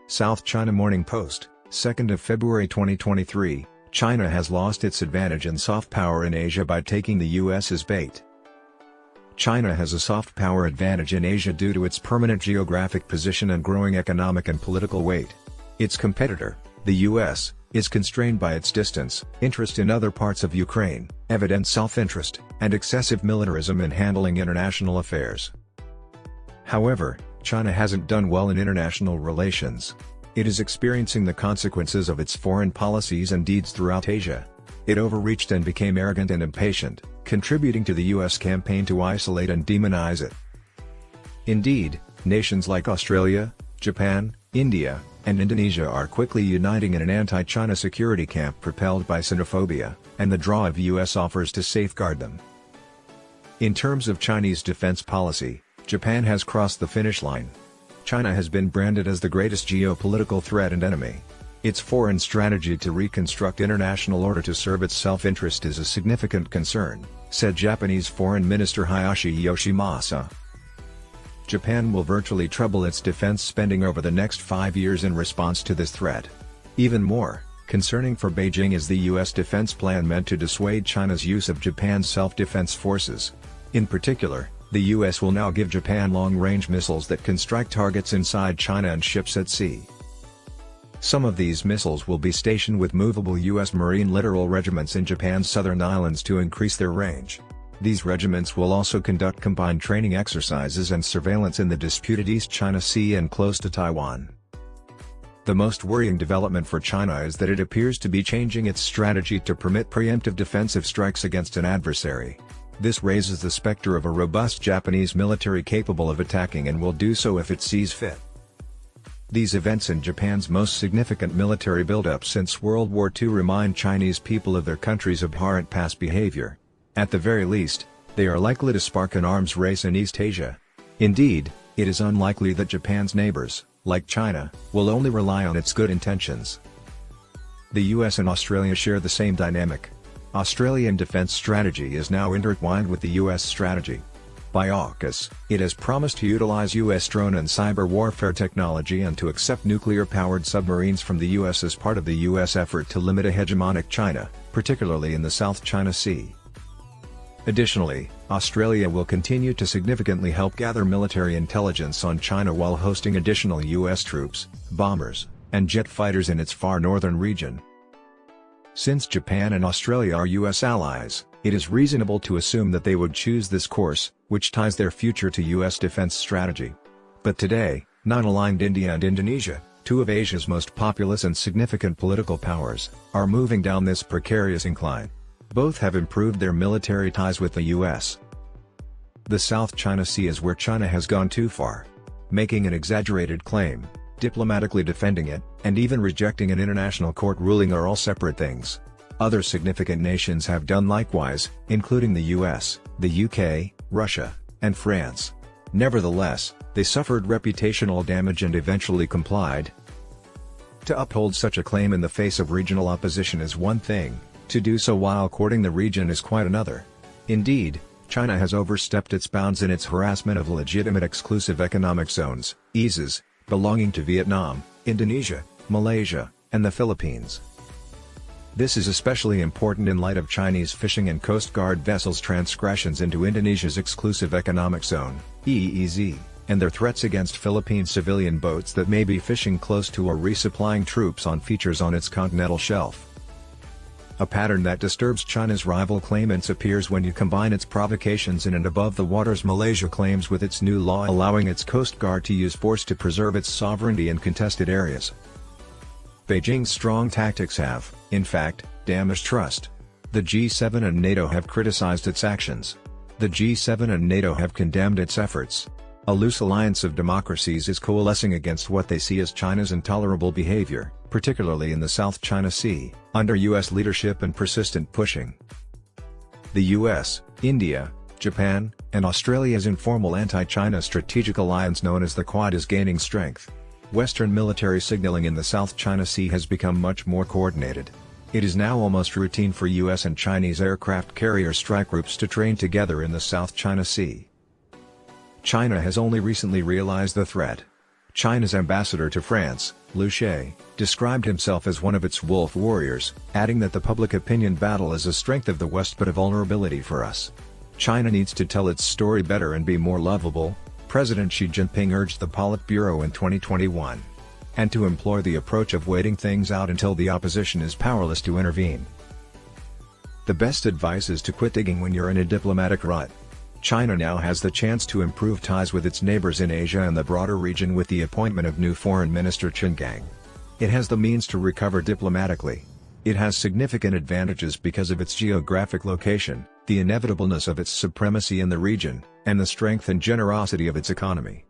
South China Morning Post, 2nd of February 2023, China has lost its advantage in soft power in Asia by taking the US as bait. China has a soft power advantage in Asia due to its permanent geographic position and growing economic and political weight. Its competitor, the US, is constrained by its distance, interest in other parts of Ukraine, evident self-interest, and excessive militarism in handling international affairs. However, China hasn't done well in international relations. It is experiencing the consequences of its foreign policies and deeds throughout Asia. It overreached and became arrogant and impatient, contributing to the US campaign to isolate and demonize it. Indeed, nations like Australia, Japan, India, and Indonesia are quickly uniting in an anti-China security camp propelled by Sinophobia, and the draw of US offers to safeguard them. In terms of Chinese defense policy, Japan has crossed the finish line. China has been branded as the greatest geopolitical threat and enemy. Its foreign strategy to reconstruct international order to serve its self-interest is a significant concern, said Japanese Foreign Minister Hayashi Yoshimasa. Japan will virtually treble its defense spending over the next 5 years in response to this threat. Even more concerning for Beijing is the US defense plan meant to dissuade China's use of Japan's self-defense forces. In particular, the US will now give Japan long-range missiles that can strike targets inside China and ships at sea. Some of these missiles will be stationed with movable US Marine littoral regiments in Japan's southern islands to increase their range. These regiments will also conduct combined training exercises and surveillance in the disputed East China Sea and close to Taiwan. The most worrying development for China is that it appears to be changing its strategy to permit preemptive defensive strikes against an adversary. This raises the specter of a robust Japanese military capable of attacking and will do so if it sees fit. These events in Japan's most significant military buildup since World War II remind Chinese people of their country's abhorrent past behavior. At the very least, they are likely to spark an arms race in East Asia. Indeed, it is unlikely that Japan's neighbors, like China, will only rely on its good intentions. The US and Australia share the same dynamic. Australian defense strategy is now intertwined with the US strategy. By AUKUS, it has promised to utilize US drone and cyber warfare technology and to accept nuclear-powered submarines from the US as part of the US effort to limit a hegemonic China, particularly in the South China Sea. Additionally, Australia will continue to significantly help gather military intelligence on China while hosting additional US troops, bombers, and jet fighters in its far northern region. Since Japan and Australia are US allies, it is reasonable to assume that they would choose this course, which ties their future to US defense strategy. But today, non-aligned India and Indonesia, two of Asia's most populous and significant political powers, are moving down this precarious incline. Both have improved their military ties with the US. The South China Sea is where China has gone too far. Making an exaggerated claim, diplomatically defending it, and even rejecting an international court ruling are all separate things. Other significant nations have done likewise, including the US, the UK, Russia, and France. Nevertheless, they suffered reputational damage and eventually complied. To uphold such a claim in the face of regional opposition is one thing. To do so while courting the region is quite another. Indeed, China has overstepped its bounds in its harassment of legitimate exclusive economic zones, EEZs, belonging to Vietnam, Indonesia, Malaysia, and the Philippines. This is especially important in light of Chinese fishing and Coast Guard vessels' transgressions into Indonesia's exclusive economic zone, EEZ, and their threats against Philippine civilian boats that may be fishing close to or resupplying troops on features on its continental shelf. A pattern that disturbs China's rival claimants appears when you combine its provocations in and above the waters Malaysia claims with its new law allowing its Coast Guard to use force to preserve its sovereignty in contested areas. Beijing's strong tactics have, in fact, damaged trust. The G7 and NATO have criticized its actions. The G7 and NATO have condemned its efforts. A loose alliance of democracies is coalescing against what they see as China's intolerable behavior, particularly in the South China Sea, under US leadership and persistent pushing. The US, India, Japan, and Australia's informal anti-China strategic alliance known as the Quad is gaining strength. Western military signaling in the South China Sea has become much more coordinated. It is now almost routine for US and Chinese aircraft carrier strike groups to train together in the South China Sea. China has only recently realized the threat. China's ambassador to France, Liu She, described himself as one of its wolf warriors, adding that the public opinion battle is a strength of the West but a vulnerability for us. China needs to tell its story better and be more lovable, President Xi Jinping urged the Politburo in 2021. And to employ the approach of waiting things out until the opposition is powerless to intervene. The best advice is to quit digging when you're in a diplomatic rut. China now has the chance to improve ties with its neighbors in Asia and the broader region with the appointment of new Foreign Minister Qin Gang. It has the means to recover diplomatically. It has significant advantages because of its geographic location, the inevitableness of its supremacy in the region, and the strength and generosity of its economy.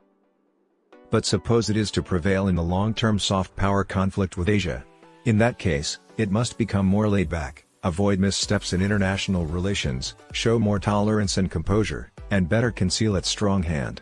But suppose it is to prevail in the long-term soft power conflict with Asia. In that case, it must become more laid back, avoid missteps in international relations, show more tolerance and composure, and better conceal its strong hand.